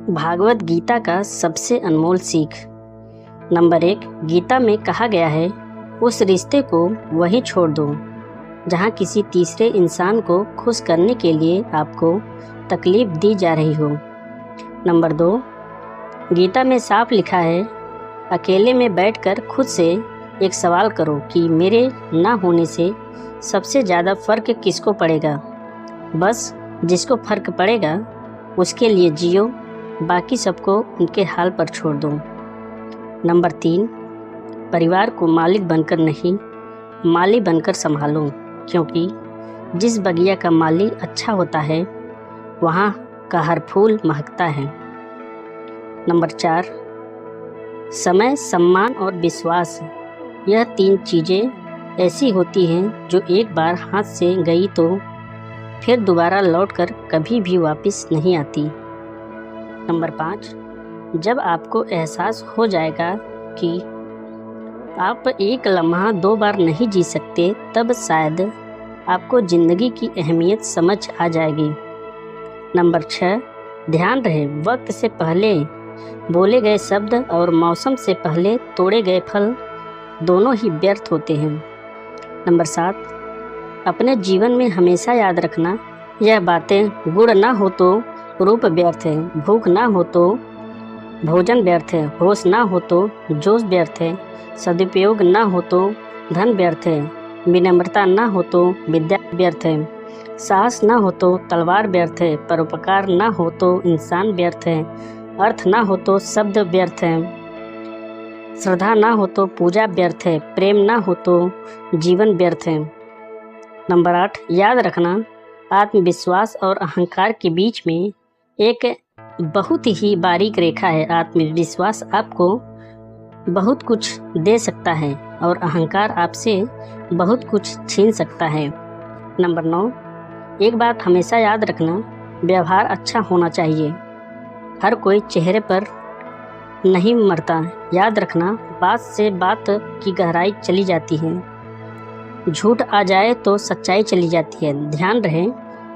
भागवत गीता का सबसे अनमोल सीख। नंबर 1, गीता में कहा गया है, उस रिश्ते को वहीं छोड़ दो जहां किसी तीसरे इंसान को खुश करने के लिए आपको तकलीफ दी जा रही हो। नंबर 2, गीता में साफ लिखा है, अकेले में बैठकर खुद से एक सवाल करो कि मेरे ना होने से सबसे ज़्यादा फ़र्क किसको पड़ेगा। बस जिसको फ़र्क पड़ेगा उसके लिए जियो, बाकी सबको उनके हाल पर छोड़ दो। नंबर 3, परिवार को मालिक बनकर नहीं, माली बनकर संभालो, क्योंकि जिस बगिया का माली अच्छा होता है वहाँ का हर फूल महकता है। नंबर 4, समय, सम्मान और विश्वास, यह 3 चीज़ें ऐसी होती हैं जो एक बार हाथ से गई तो फिर दोबारा लौटकर कभी भी वापस नहीं आती। नंबर 5, जब आपको एहसास हो जाएगा कि आप एक लम्हा 2 बार नहीं जी सकते, तब शायद आपको ज़िंदगी की अहमियत समझ आ जाएगी। नंबर 6, ध्यान रहे, वक्त से पहले बोले गए शब्द और मौसम से पहले तोड़े गए फल दोनों ही व्यर्थ होते हैं। नंबर 7, अपने जीवन में हमेशा याद रखना, यह बातें गुण ना हो तो रूप व्यर्थ है, भूख ना हो तो भोजन व्यर्थ है, होश ना हो तो जोश व्यर्थ है, सदुपयोग ना हो तो धन व्यर्थ है, विनम्रता ना हो तो विद्या व्यर्थ है, साहस ना हो तो तलवार व्यर्थ है, परोपकार ना हो तो इंसान व्यर्थ है, अर्थ ना हो तो शब्द व्यर्थ है, श्रद्धा ना हो तो पूजा व्यर्थ है, प्रेम ना हो तो जीवन व्यर्थ है। नंबर 8, याद रखना, आत्मविश्वास और अहंकार के बीच में एक बहुत ही बारीक रेखा है। आत्मविश्वास आपको बहुत कुछ दे सकता है और अहंकार आपसे बहुत कुछ छीन सकता है। नंबर 9, एक बात हमेशा याद रखना, व्यवहार अच्छा होना चाहिए। हर कोई चेहरे पर नहीं मरता। याद रखना, बात से बात की गहराई चली जाती है, झूठ आ जाए तो सच्चाई चली जाती है। ध्यान रहे,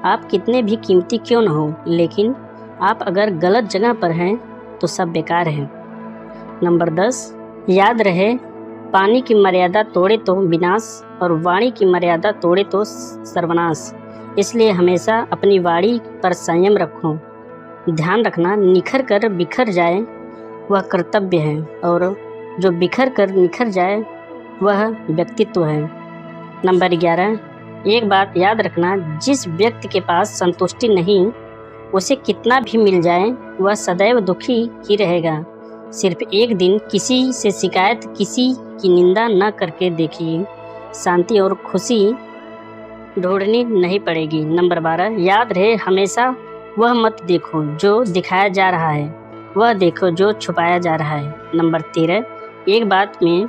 आप कितने भी कीमती क्यों न हो, लेकिन आप अगर गलत जगह पर हैं तो सब बेकार है। नंबर 10, याद रहे, पानी की मर्यादा तोड़े तो विनाश और वाणी की मर्यादा तोड़े तो सर्वनाश। इसलिए हमेशा अपनी वाणी पर संयम रखो। ध्यान रखना, निखर कर बिखर जाए वह कर्तव्य है, और जो बिखर कर निखर जाए वह व्यक्तित्व है। नंबर 11, एक बात याद रखना, जिस व्यक्ति के पास संतुष्टि नहीं, उसे कितना भी मिल जाए वह सदैव दुखी ही रहेगा। सिर्फ एक दिन किसी से शिकायत, किसी की निंदा न करके देखिए, शांति और खुशी ढूंढनी नहीं पड़ेगी। नंबर 12, याद रहे, हमेशा वह मत देखो जो दिखाया जा रहा है, वह देखो जो छुपाया जा रहा है। नंबर 13, एक बात में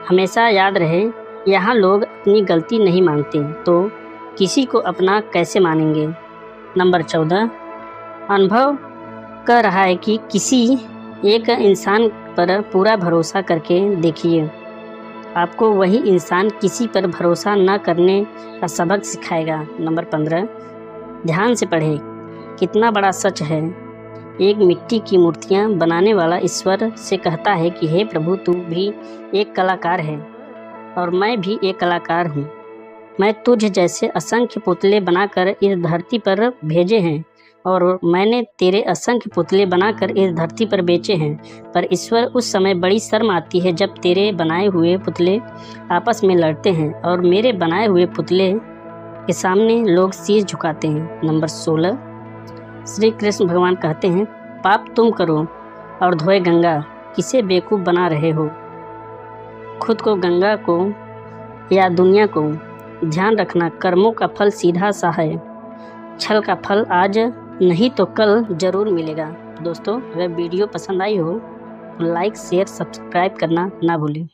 हमेशा याद रहे, यहाँ लोग अपनी गलती नहीं मानते तो किसी को अपना कैसे मानेंगे। नंबर 14, अनुभव कह रहा है कि किसी एक इंसान पर पूरा भरोसा करके देखिए, आपको वही इंसान किसी पर भरोसा न करने का सबक सिखाएगा। नंबर 15, ध्यान से पढ़े, कितना बड़ा सच है। एक मिट्टी की मूर्तियाँ बनाने वाला ईश्वर से कहता है कि हे प्रभु, तू भी एक कलाकार है और मैं भी एक कलाकार हूँ। मैं तुझ जैसे असंख्य पुतले बनाकर इस धरती पर भेजे हैं और मैंने तेरे असंख्य पुतले बनाकर इस धरती पर बेचे हैं। पर ईश्वर, उस समय बड़ी शर्म आती है जब तेरे बनाए हुए पुतले आपस में लड़ते हैं और मेरे बनाए हुए पुतले के सामने लोग शीश झुकाते हैं। नंबर 16, श्री कृष्ण भगवान कहते हैं, पाप तुम करो और धोए गंगा, किसे बेवकूफ़ बना रहे हो, खुद को, गंगा को या दुनिया को। ध्यान रखना, कर्मों का फल सीधा सा है, छल का फल आज नहीं तो कल ज़रूर मिलेगा। दोस्तों, अगर वीडियो पसंद आई हो तो लाइक, शेयर, सब्सक्राइब करना ना भूलें।